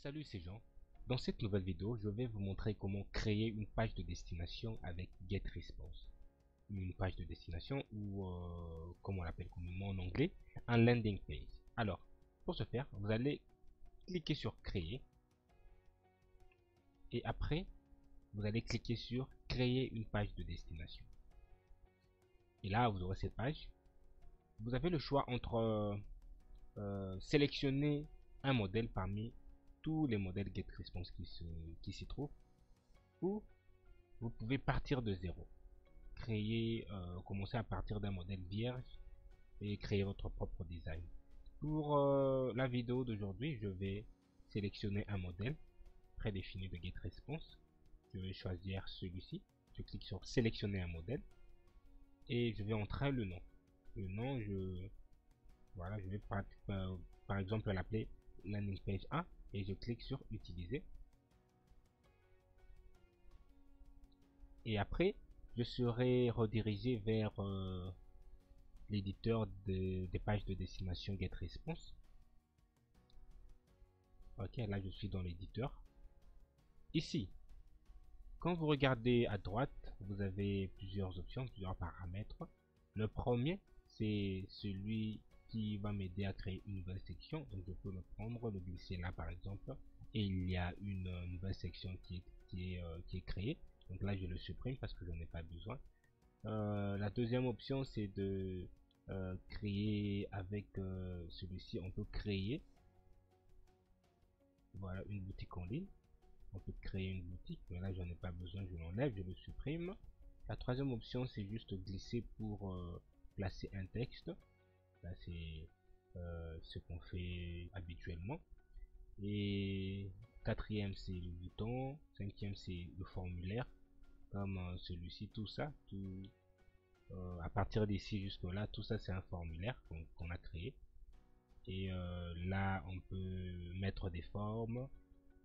Salut, c'est Jean. Dans cette nouvelle vidéo, je vais vous montrer comment créer une page de destination avec GetResponse. Une page de destination ou, comme on l'appelle communément en anglais, un landing page. Alors, pour ce faire, vous allez cliquer sur créer et après, vous allez cliquer sur créer une page de destination. Et là, vous aurez cette page. Vous avez le choix entre sélectionner un modèle parmi tous les modèles GetResponse qui s'y trouvent, ou vous pouvez partir de zéro, commencer à partir d'un modèle vierge et créer votre propre design. Pour la vidéo d'aujourd'hui, je vais sélectionner un modèle prédéfini de GetResponse. Je vais choisir celui-ci. Je clique sur sélectionner un modèle et je vais entrer le nom. Le nom, je vais par exemple l'appeler landing page 1 et je clique sur utiliser. Et après, je serai redirigé vers l'éditeur des pages de destination GetResponse. Ok, là je suis dans l'éditeur. Ici, quand vous regardez à droite, vous avez plusieurs options, plusieurs paramètres. Le premier, c'est celui qui va m'aider à créer une nouvelle section. Donc je peux le prendre, le glisser là par exemple. Et il y a une nouvelle section qui est créée. Donc là je le supprime parce que je n'en ai pas besoin. La deuxième option, c'est de créer avec celui-ci. On peut créer, voilà, une boutique en ligne. On peut créer une boutique, mais là j'en ai pas besoin, je l'enlève, je le supprime. La troisième option, c'est juste glisser pour placer un texte. Là c'est ce qu'on fait habituellement. Et quatrième, c'est le bouton. Cinquième, c'est le formulaire, comme celui-ci. Tout ça, à partir d'ici jusque là, tout ça c'est un formulaire qu'on a créé. Et là on peut mettre des formes.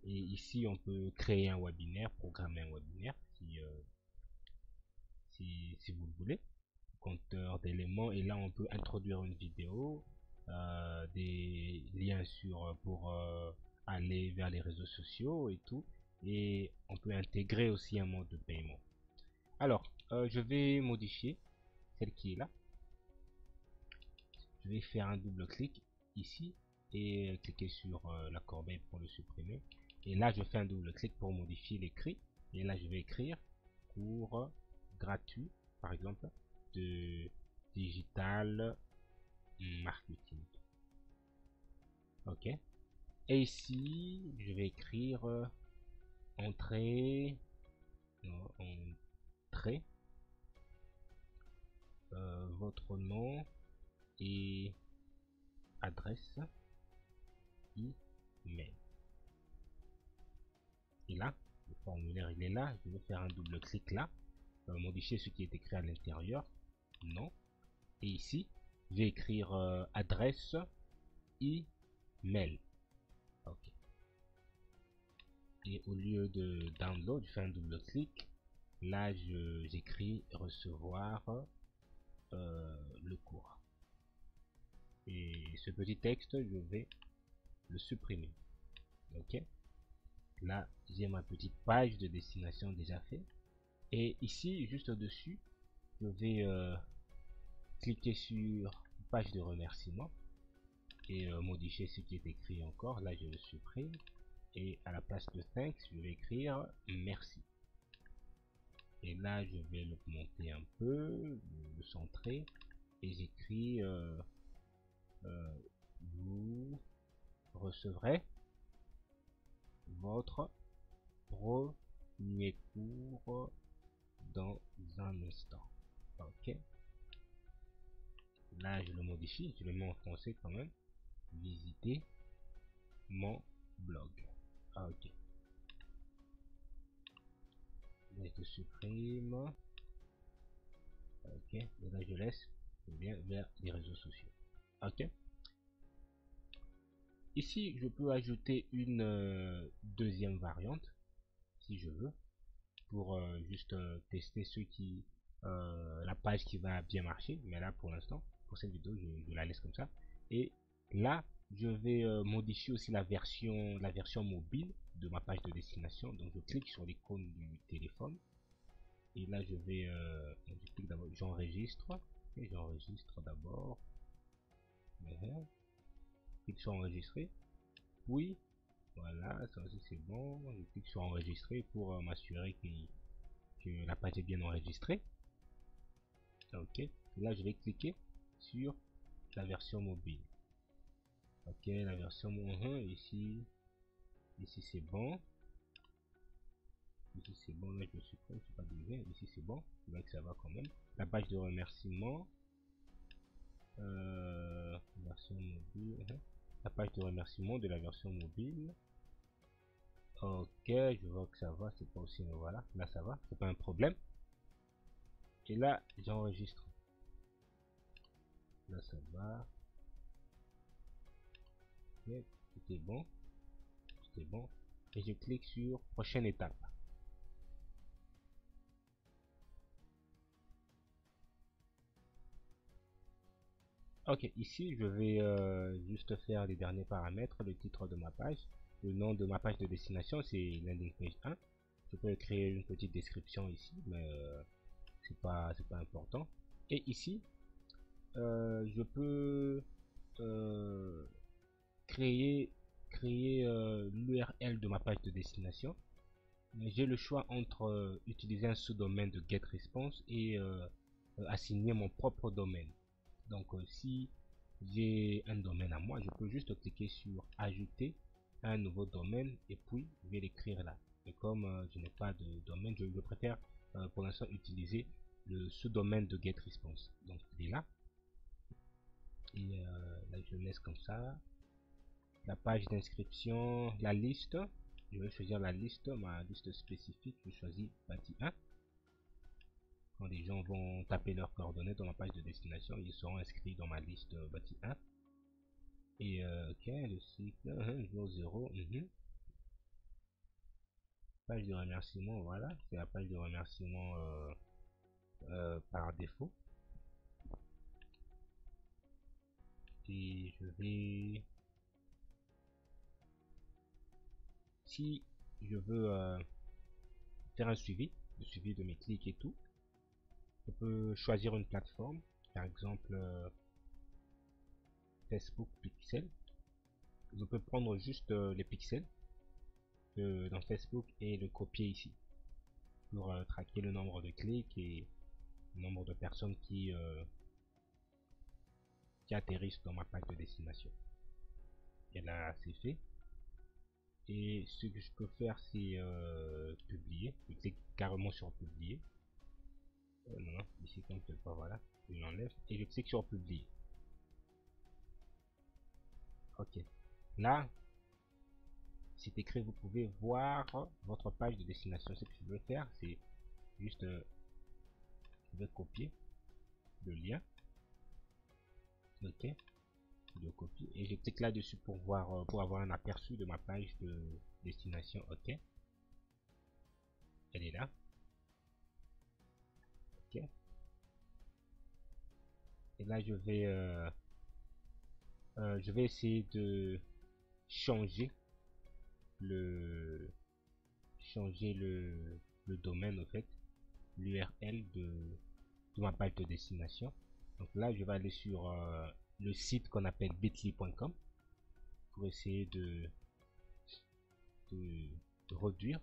Et ici on peut créer un webinaire, programmer un webinaire si vous le voulez. Compteur d'éléments, et là on peut introduire une vidéo, des liens pour aller vers les réseaux sociaux et tout. Et on peut intégrer aussi un mode de paiement. Alors je vais modifier celle qui est là. Je vais faire un double clic ici et cliquer sur la corbeille pour le supprimer. Et là, je fais un double clic pour modifier l'écrit. Et là, je vais écrire cours gratuit, par exemple, de digital marketing. Ok. Et ici, je vais écrire entrée, non, entrée, votre nom et adresse email. Et là, le formulaire il est là. Je vais faire un double clic là, modifier ce qui est écrit à l'intérieur, non. Et ici, je vais écrire adresse email. Ok. Et au lieu de download, je fais un double clic. Là, j'écris recevoir le cours. Et ce petit texte, je vais le supprimer. Ok. Là, j'ai ma petite page de destination déjà fait. Et ici, juste au-dessus, je vais cliquer sur page de remerciement et modifier ce qui est écrit encore. Là, je le supprime. Et à la place de thanks, je vais écrire merci. Et là, je vais l'augmenter un peu, le centrer. Et j'écris vous recevrez votre premier cours dans un instant. Ok. Là, je le modifie, je le mets en français quand même. Visitez mon blog. Ok. Là, je supprime. Ok. Et là, je laisse. Je viens vers les réseaux sociaux. Ok. Ici, je peux ajouter une deuxième variante, si je veux, pour juste tester la page qui va bien marcher. Mais là, pour l'instant, pour cette vidéo, je la laisse comme ça. Et là, Je vais modifier aussi la version mobile de ma page de destination. Donc je clique sur l'icône du téléphone. Et là je vais, je clique d'abord, j'enregistre. Et j'enregistre d'abord. Clique sur enregistrer. Oui, voilà, ça aussi c'est bon. Je clique sur enregistrer pour m'assurer que la page est bien enregistrée. Ok, là je vais cliquer sur la version mobile. Ok, la version ici c'est bon. Ici c'est bon, là je me suis prêt, c'est pas bien. Ici c'est bon, donc ça va quand même. La page de remerciement, version mobile, la page de remerciement de la version mobile. Ok, je vois que ça va, c'est pas aussi, mais voilà, là ça va, c'est pas un problème. Et là j'enregistre. Là ça va. Ok, tout est bon, tout est bon. Et je clique sur prochaine étape. Ok, ici je vais juste faire les derniers paramètres, le titre de ma page, le nom de ma page de destination, c'est landing page 1. Je peux créer une petite description ici, mais c'est pas important. Et ici, je peux euh, créer l'URL de ma page de destination. J'ai le choix entre utiliser un sous-domaine de GetResponse et assigner mon propre domaine. Donc si j'ai un domaine à moi, je peux juste cliquer sur ajouter un nouveau domaine et puis je vais l'écrire là. Et comme je n'ai pas de domaine, je préfère pour l'instant utiliser le sous-domaine de GetResponse. Donc il est là. Et là je laisse comme ça. La page d'inscription, la liste. Je vais choisir la liste, ma liste spécifique. Je choisis bâti 1. Quand les gens vont taper leurs coordonnées dans ma page de destination, ils seront inscrits dans ma liste bâti 1. Et ok, le cycle, jour 0, page de remerciement, voilà, c'est la page de remerciement par défaut. Et je vais, si je veux faire un suivi, le suivi de mes clics et tout, je peux choisir une plateforme, par exemple Facebook Pixel. Je peux prendre juste les pixels dans Facebook et le copier ici pour traquer le nombre de clics et le nombre de personnes qui atterrissent dans ma page de destination. Et là c'est fait. Et ce que je peux faire c'est publier. Je clique carrément sur publier. Non, ici comme c'est pas, voilà, je l'enlève et je clique sur publier. Ok, là c'est écrit, vous pouvez voir votre page de destination. Ce que je veux faire c'est juste je vais copier le lien. Ok, de copie et je clique là dessus pour voir pour avoir un aperçu de ma page de destination. Ok, elle est là. Ok, et là je vais essayer de changer le le domaine, en fait l'URL de ma page de destination. Donc là je vais aller sur le site qu'on appelle bitly.com pour essayer de réduire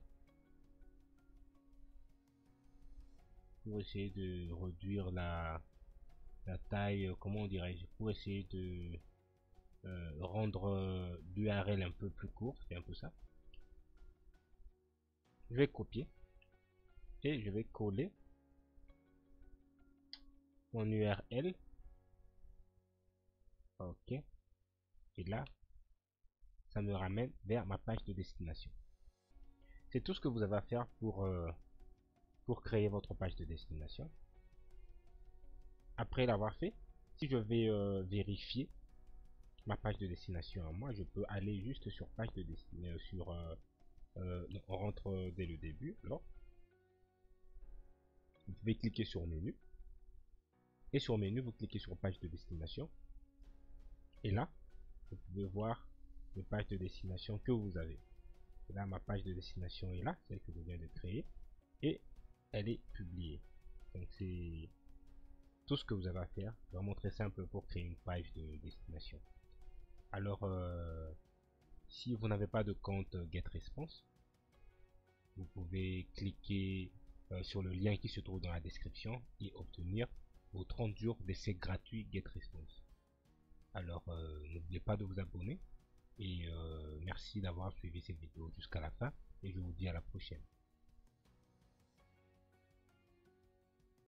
la taille, comment dirais-je, pour essayer de rendre l'URL un peu plus court, c'est un peu ça. Je vais copier et je vais coller mon URL. Ok, et là ça me ramène vers ma page de destination. C'est tout ce que vous avez à faire pour créer votre page de destination. Après l'avoir fait, si je vais vérifier ma page de destination à moi, je peux aller juste sur page de destination, non, on rentre dès le début. Alors, vous pouvez cliquer sur menu et sur menu vous cliquez sur page de destination et là vous pouvez voir les pages de destination que vous avez. Et là, ma page de destination est là, celle que je viens de créer, et elle est publiée. Donc c'est tout ce que vous avez à faire, vraiment très simple pour créer une page de destination. Alors, si vous n'avez pas de compte GetResponse, vous pouvez cliquer sur le lien qui se trouve dans la description et obtenir vos 30 jours d'essai gratuit GetResponse. Alors, n'oubliez pas de vous abonner et merci d'avoir suivi cette vidéo jusqu'à la fin et je vous dis à la prochaine.